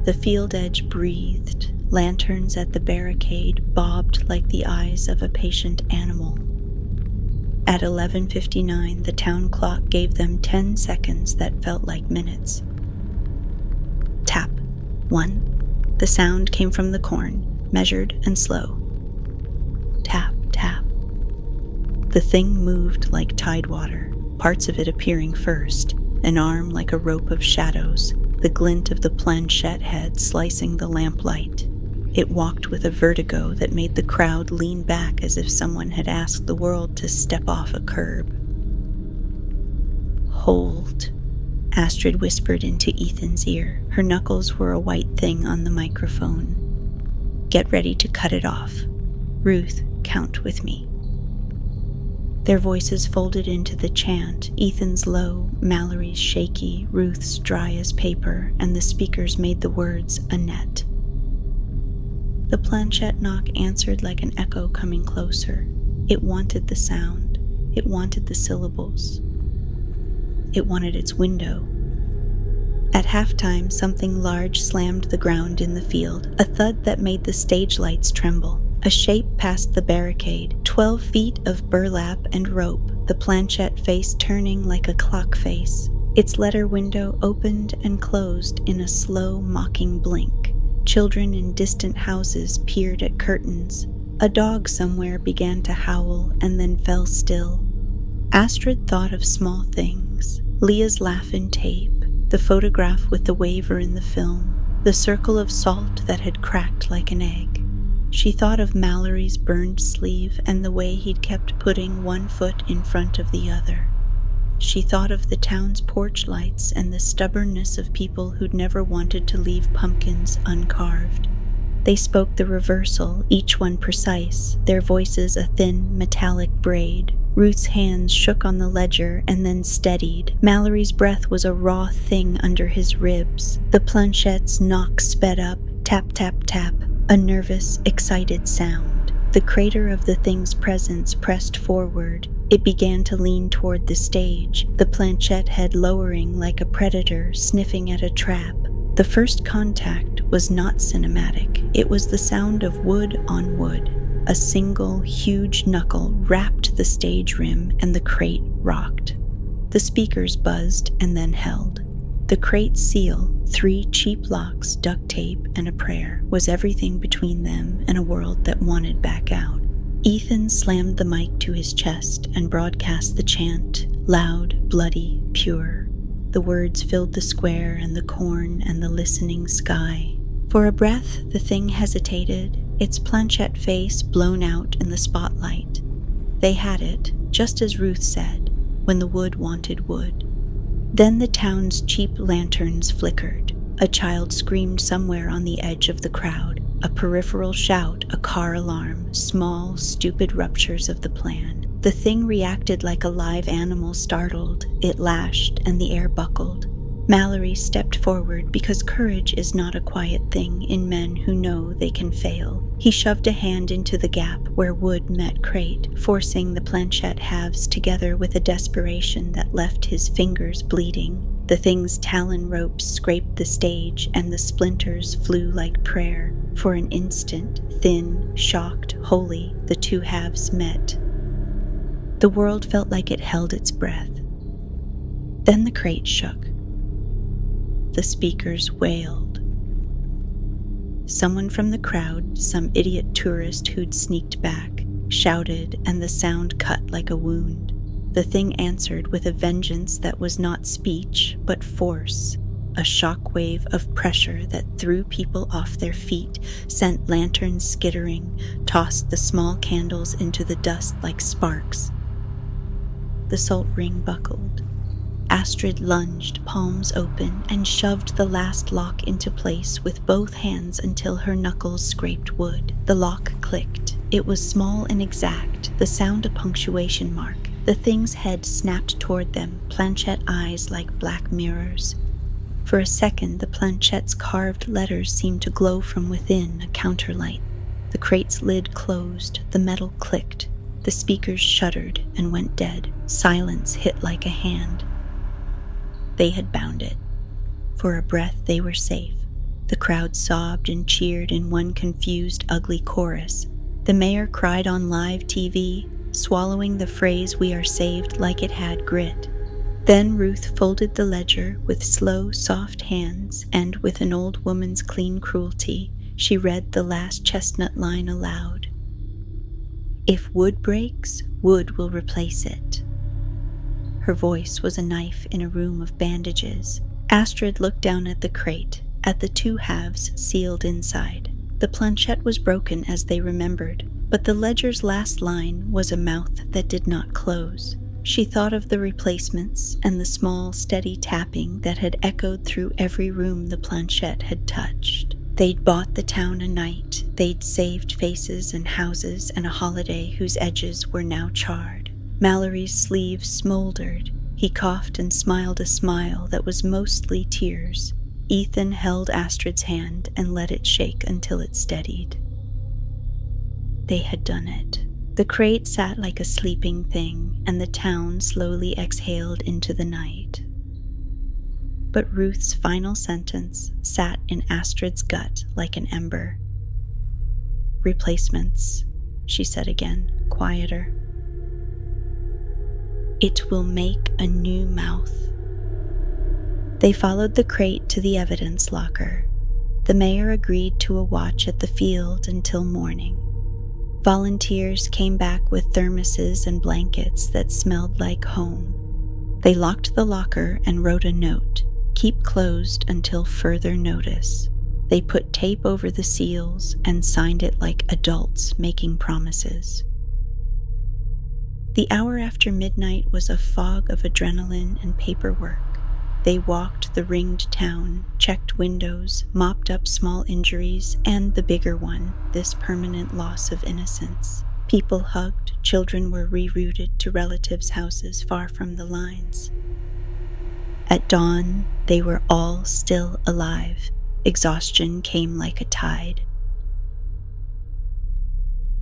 The field edge breathed. Lanterns at the barricade bobbed like the eyes of a patient animal. At 11:59, the town clock gave them 10 seconds that felt like minutes. Tap. 1. The sound came from the corn, measured and slow. Tap, tap. The thing moved like tidewater, parts of it appearing first, an arm like a rope of shadows, the glint of the planchette head slicing the lamplight. It walked with a vertigo that made the crowd lean back as if someone had asked the world to step off a curb. Hold, Astrid whispered into Ethan's ear. Her knuckles were a white thing on the microphone. Get ready to cut it off. Ruth, count with me. Their voices folded into the chant, Ethan's low, Mallory's shaky, Ruth's dry as paper, and the speakers made the words a net. The planchette knock answered like an echo coming closer. It wanted the sound. It wanted the syllables. It wanted its window. At halftime, something large slammed the ground in the field, a thud that made the stage lights tremble. A shape passed the barricade, 12 feet of burlap and rope, the planchette face turning like a clock face. Its letter window opened and closed in a slow, mocking blink. Children in distant houses peered at curtains. A dog somewhere began to howl and then fell still. Astrid thought of small things. Leah's laugh in tape, the photograph with the waver in the film, the circle of salt that had cracked like an egg. She thought of Mallory's burned sleeve and the way he'd kept putting one foot in front of the other. She thought of the town's porch lights and the stubbornness of people who'd never wanted to leave pumpkins uncarved. They spoke the reversal, each one precise, their voices a thin, metallic braid. Ruth's hands shook on the ledger and then steadied. Mallory's breath was a raw thing under his ribs. The planchette's knock sped up, tap, tap, tap, a nervous, excited sound. The crater of the thing's presence pressed forward. It began to lean toward the stage, the planchette head lowering like a predator sniffing at a trap. The first contact was not cinematic. It was the sound of wood on wood. A single, huge knuckle rapped the stage rim and the crate rocked. The speakers buzzed and then held. The crate's seal, 3 cheap locks, duct tape, and a prayer, was everything between them and a world that wanted back out. Ethan slammed the mic to his chest and broadcast the chant, loud, bloody, pure. The words filled the square and the corn and the listening sky. For a breath, the thing hesitated, its planchette face blown out in the spotlight. They had it, just as Ruth said, when the wood wanted wood. Then the town's cheap lanterns flickered. A child screamed somewhere on the edge of the crowd. A peripheral shout, a car alarm, small, stupid ruptures of the plan. The thing reacted like a live animal startled. It lashed, and the air buckled. Mallory stepped forward because courage is not a quiet thing in men who know they can fail. He shoved a hand into the gap where wood met crate, forcing the planchette halves together with a desperation that left his fingers bleeding. The thing's talon ropes scraped the stage, and the splinters flew like prayer. For an instant, thin, shocked, holy, the two halves met. The world felt like it held its breath. Then the crate shook. The speakers wailed. Someone from the crowd, some idiot tourist who'd sneaked back, shouted, and the sound cut like a wound. The thing answered with a vengeance that was not speech, but force. A shock wave of pressure that threw people off their feet, sent lanterns skittering, tossed the small candles into the dust like sparks. The salt ring buckled. Astrid lunged, palms open, and shoved the last lock into place with both hands until her knuckles scraped wood. The lock clicked. It was small and exact, the sound a punctuation mark. The thing's head snapped toward them, Planchette eyes like black mirrors. For a second, the Planchette's carved letters seemed to glow from within, a counterlight. The crate's lid closed, the metal clicked. The speakers shuddered and went dead. Silence hit like a hand. They had bound it. For a breath, they were safe. The crowd sobbed and cheered in one confused, ugly chorus. The mayor cried on live TV, swallowing the phrase "we are saved" like it had grit. Then Ruth folded the ledger with slow, soft hands, and with an old woman's clean cruelty, she read the last chestnut line aloud. "If wood breaks, wood will replace it." Her voice was a knife in a room of bandages. Astrid looked down at the crate, at the two halves sealed inside. The planchette was broken as they remembered, but the ledger's last line was a mouth that did not close. She thought of the replacements and the small, steady tapping that had echoed through every room the planchette had touched. They'd bought the town a night. They'd saved faces and houses and a holiday whose edges were now charred. Mallory's sleeves smoldered. He coughed and smiled a smile that was mostly tears. Ethan held Astrid's hand and let it shake until it steadied. They had done it. The crate sat like a sleeping thing, and the town slowly exhaled into the night. But Ruth's final sentence sat in Astrid's gut like an ember. "Replacements," she said again, quieter. "It will make a new mouth." They followed the crate to the evidence locker. The mayor agreed to a watch at the field until morning. Volunteers came back with thermoses and blankets that smelled like home. They locked the locker and wrote a note, "Keep closed until further notice." They put tape over the seals and signed it like adults making promises. The hour after midnight was a fog of adrenaline and paperwork. They walked the ringed town, checked windows, mopped up small injuries, and the bigger one, this permanent loss of innocence. People hugged, children were rerouted to relatives' houses far from the lines. At dawn, they were all still alive. Exhaustion came like a tide.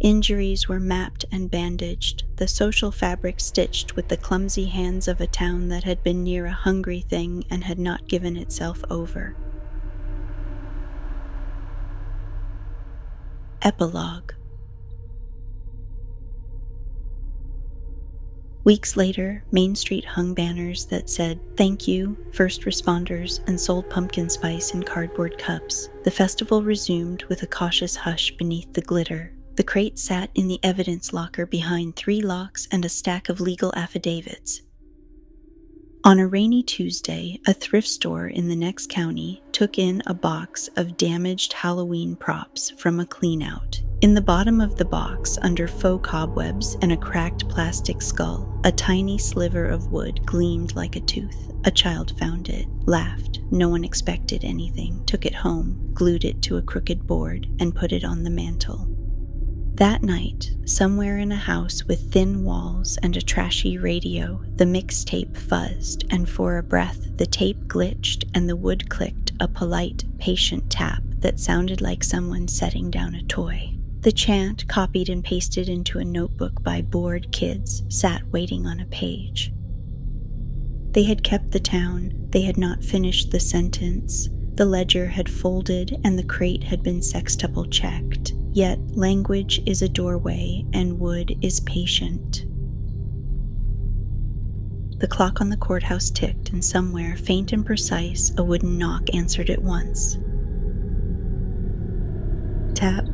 Injuries were mapped and bandaged, the social fabric stitched with the clumsy hands of a town that had been near a hungry thing and had not given itself over. Epilogue. Weeks later, Main Street hung banners that said, "Thank you, first responders," and sold pumpkin spice in cardboard cups. The festival resumed with a cautious hush beneath the glitter. The crate sat in the evidence locker behind 3 locks and a stack of legal affidavits. On a rainy Tuesday, a thrift store in the next county took in a box of damaged Halloween props from a cleanout. In the bottom of the box, under faux cobwebs and a cracked plastic skull, a tiny sliver of wood gleamed like a tooth. A child found it, laughed, no one expected anything, took it home, glued it to a crooked board, and put it on the mantel. That night, somewhere in a house with thin walls and a trashy radio, the mixtape fuzzed, and for a breath the tape glitched and the wood clicked a polite, patient tap that sounded like someone setting down a toy. The chant, copied and pasted into a notebook by bored kids, sat waiting on a page. They had kept the town, they had not finished the sentence, the ledger had folded and the crate had been sextuple checked. Yet language is a doorway and wood is patient. The clock on the courthouse ticked, and somewhere, faint and precise, a wooden knock answered it once. Tap,